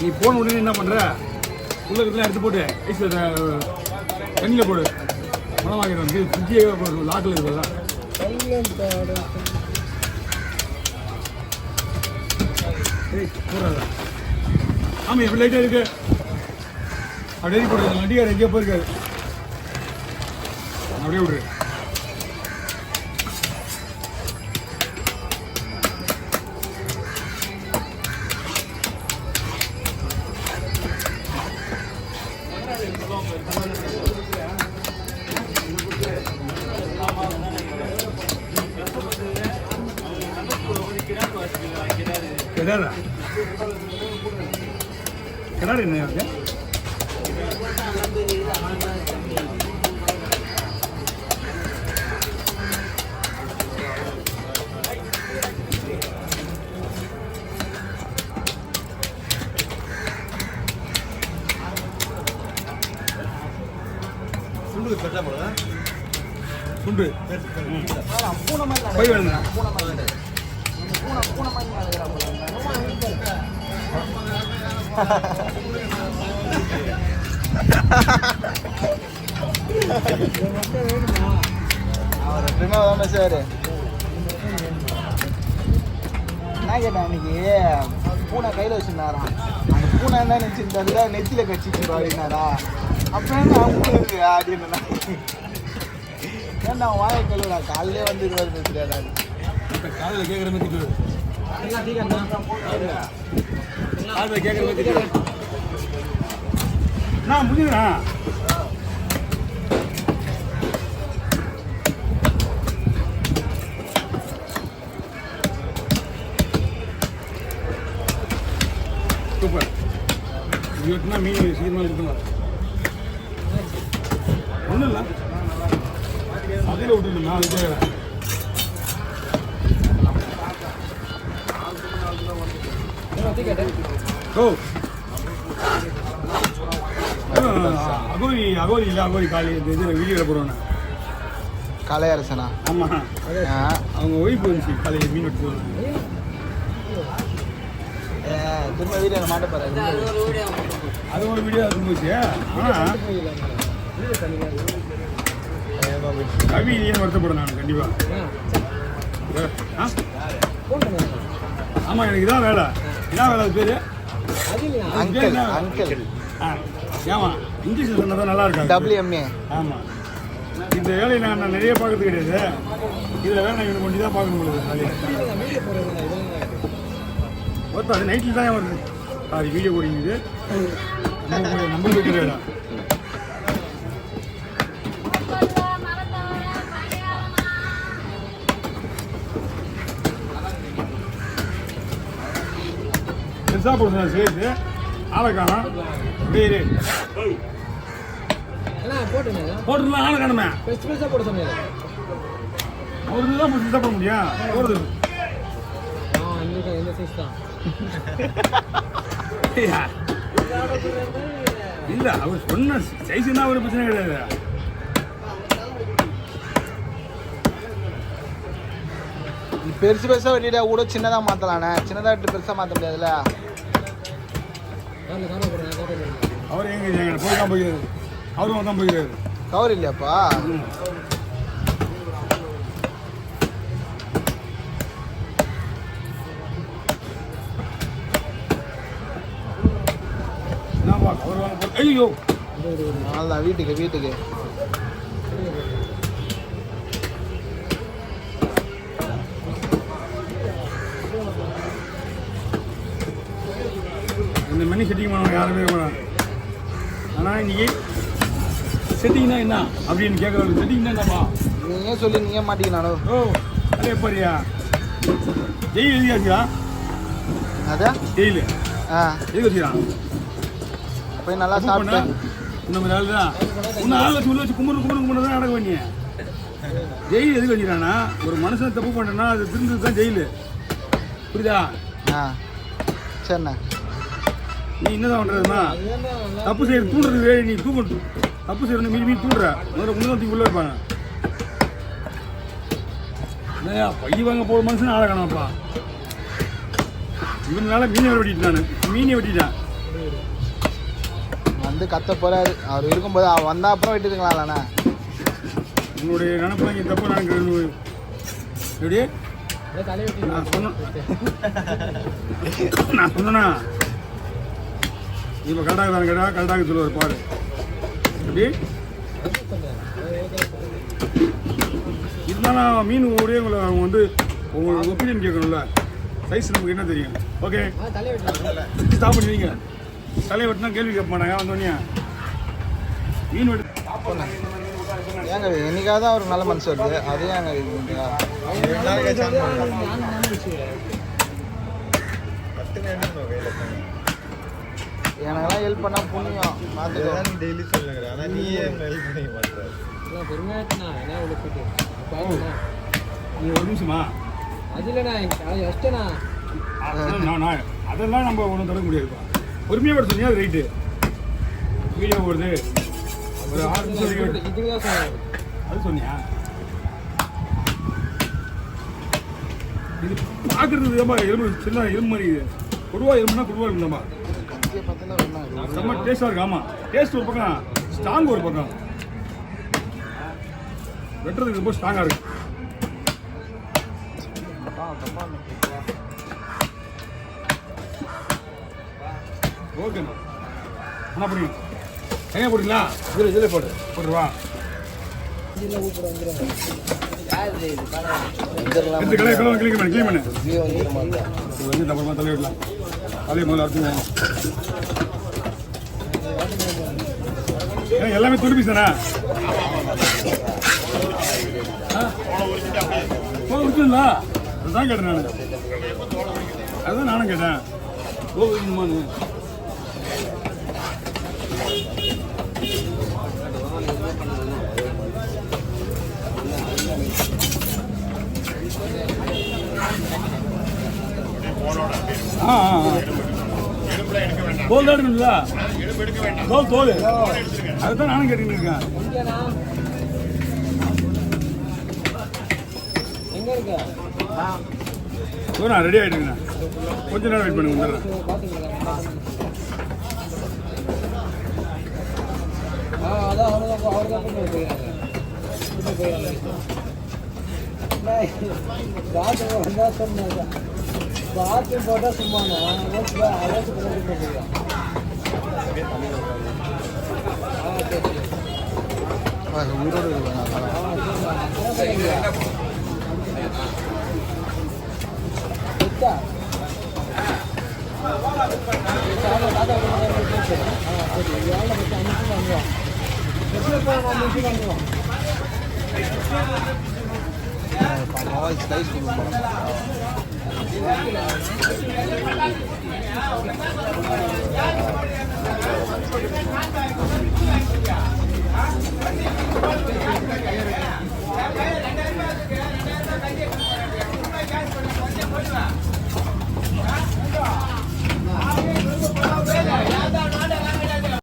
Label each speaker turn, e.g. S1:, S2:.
S1: நீ போன உடனே என்ன பண்ற? உள்ள இருக்கிறதெல்லாம் எடுத்து போட்டு ஐஸ்ல தண்ணியில் போடு. மனம் வாங்கிடும் வந்து ஃப்ரிட்ஜே லாக்கில் இருக்கிறதா. போடாதா? ஆமாம் எப்படி லைட்டாக இருக்கு. அப்படியே போடுறது வண்டிக்கார எங்கேயோ போயிருக்காரு. அப்படியே விடுரு. கிடாரா கிடாரு என்ன இருக்கு? சுண்டு பெட்டா போடுங்க. சுண்டு போய் வேணுங்க.
S2: அவர் எப்பயுமே தான் பேசுவாரு. என்ன கேட்டேன் இன்னைக்கு பூனை கையில் வச்சுருந்தாராம். அந்த பூனை என்ன நினச்சிருந்தாருல நெத்தியில கட்சிட்டு அப்படின்னாரா. அப்போ அவங்க இருக்கு அப்படின்னு ஏன்னா வாழை கழுவுடா காலையிலே வந்து இருபது தெரியாது.
S1: காலையில் கேட்குற மாதிரி காலையில் கேட்குற மாதிரி நான் முடிஞ்சுண்ணா. சூப்பர். இது வெட்டினா மீன் சீக்கிரமாக இருக்கணும். ஒன்றும் இல்லை அதில் விட்டுருங்க. நான் அது கேட்குறேன். ஓ அகோரி அகோரி இல்லை அகோரி காலி இந்த இதில் வீடியோவில் போடுவேண்ணா.
S2: கலையரசனா?
S1: ஆமாம் அவங்க ஒய்ஃப் வந்துச்சு காலையில் மீன் வெட்டு போடுவாங்க.
S2: திரும்ப வீடியோ மாட்டப்பாரு.
S1: அது ஒரு வீடியோ அது போச்சு. ஆனால் கவி ஏன் வருத்தப்படும் நான் கண்டிப்பாக. ஆமாம் எனக்கு இதான் வேலை. இதான் வேலை அது பேர்
S2: அங்கிள் அங்கிள்.
S1: ஏமா இங்கிலீஷ் சொன்னதான் நல்லா இருக்கும்.
S2: WMA.
S1: ஆமாம் இந்த வேலையை நான் நிறைய பார்க்கறது கிடையாது. இதில் வேலை எனக்கு கொண்டு தான் பார்க்க முடியாது. மொத்தம் அது நைட்டில் தான் வருது. அது வீடியோ போடிங்குது நம்ம வைக்கிற இடம். பெருசாக போடுறேன் சேர்த்து ஆளை காணும். போட்டுலாம் ஆளை காணுமே. அவருக்கு தான் பெருசாக போட முடியும். போடுறது இல்லை அவர் சொன்ன சைஸ்னா ஒரு பிரச்சனை கிடையாது.
S2: பெருசு பெருசாக வெட்டிட்டா கூட சின்னதாக மாற்றலாண்ணே. சின்னதாக விட்டு பெருசாக மாற்ற முடியாதுல்ல.
S1: அவர் எங்கே போய் தான் போய்க்கிறாரு. அவரும் தான் போய்க்கிறாரு.
S2: கவர் இல்லையாப்பா?
S1: என்னப்பா கவர் வாங்க போ. ஐயோ
S2: அவ்வளோதான். வீட்டுக்கு வீட்டுக்கு
S1: இந்த மணி செட்டிங் பண்ண யாருமே பண்ணாங்க. ஆனால் இன்னைக்கு செட்டிங்னா என்ன அப்படின்னு கேட்குறாரு. செட்டிங்னா என்னப்பா
S2: நீங்கள் சொல்லி நீங்கள் மாட்டிக்கினாலோ.
S1: ஓ அதே பாரியா ஜெயில் எழுதியாச்சுடா.
S2: அதான்
S1: ஜெயிலு எழுதி வச்சுக்கிறான்.
S2: போய் நல்லா சாப்பிட்டேன்.
S1: இந்த மாதிரி ஆள் தான் இன்னும் ஆள் வச்சு உள்ள வச்சு கும்பிடு தான் நடக்க வேண்டிய. ஜெயில் எதுக்கு வச்சுக்கிறான்னா ஒரு மனுஷன் தப்பு பண்ணுறேன்னா அது திருந்தது தான் ஜெயிலு. புரியுதா?
S2: சரிண்ணா.
S1: நீ என்னதான் பண்ணுறதுமா தப்பு செய்யறது தூண்டுறது. நீ தூக்கணும். தப்பு செய்யறது மீறி தூண்டுற முதல்ல முன்னோட்டி உள்ள வைப்பாங்க. இல்லையா பை வாங்க போகிற மனுஷன் ஆளை காணாமப்பா. இவனால மீனை வெட்டிட்டானு மீனை வெட்டிட்டான்.
S2: வந்து கத்த போறாரு. அவர் இருக்கும்போது அவர் வந்தா அப்புறம் வெட்டிருக்கலாம்ண்ணா.
S1: உன்னுடைய நினப்பு இங்கே தப்பு நினைக்கிறேன். எப்படி நான் சொன்னா இப்போ கரெக்டாக தானே கேட்டா கரெக்டாக சொல்லுவார் பாரு. எப்படி இருந்தாலும் மீன் ஓடியே உங்களை அவங்க வந்து உங்களுக்கு ஒப்பீனியன் கேட்கணும்ல. சைஸ் நமக்கு என்ன தெரியும். ஓகே ஸ்டாப் பண்ணுவீங்க. தலையை வெட்டினா கேள்வி கேட்க மாட்டாங்க. வந்தோடனே மீன் வெட்டு
S2: ஏங்க என்னைக்காக தான் ஒரு நல்ல மனசு வருது. அதே ஏங்க எனக்கெல்லாம் ஹெல்ப் பண்ணா புண்ணியம்.
S3: டெய்லி சொல்லுங்க. ஆனா நீ ஹெல்ப் பண்ணிக்க மாட்டேன்.
S1: நீ ஒரு நிமிஷமா அதெல்லாம் நம்ம ஒன்றும் தடுக்க முடியாதுப்பா. பொறுமையாக பட சொன்னியா அது ரைட்டு. வீடியோ போடுது ஒரு 6 நிமிஷம் அது சொன்னியா. இது பார்க்கறது தான்ப்பா எலும்பு சின்ன எலும்பு மாதிரி. இது கொடுவா எலும்புனா கொடுவா எலும்புதாம்மா. செம்ம டேஸ்டாக இருக்கு. ஆமாம் டேஸ்ட் ஒரு பக்கம், ஸ்ட்ராங் ஒரு பக்கம். வெட்டுறதுக்கு ரொம்ப ஸ்ட்ராங்காக இருக்கு. ஓகேண்ணா என்ன பண்ணுங்க தனியாக போட்டுங்களா. இதில் போட்டுருவா. கிளீன் பண்ணு. அப்புறமா தலை விடலாம். தலையை முதல்ல அரைச்சுங்க. எல்லாமே துணி பீஸ் தானே. விட்டுங்களா அதுதான் கேட்டேன் நான். அதுதான் நானும் கேட்டேன். கோவிமானு தோல் தான் எடுக்கணுங்களா. தோல் அதுதான் நானும் கேட்டுக்கிட்டு இருக்கேன். நான் ரெடி ஆகிட்டுங்கண்ணா. கொஞ்ச நேரம் வெயிட் பண்ணுங்க.
S4: போட்டா சும்மா
S2: உயிரோடு ஸ்லைஸ் கொடுப்போம்.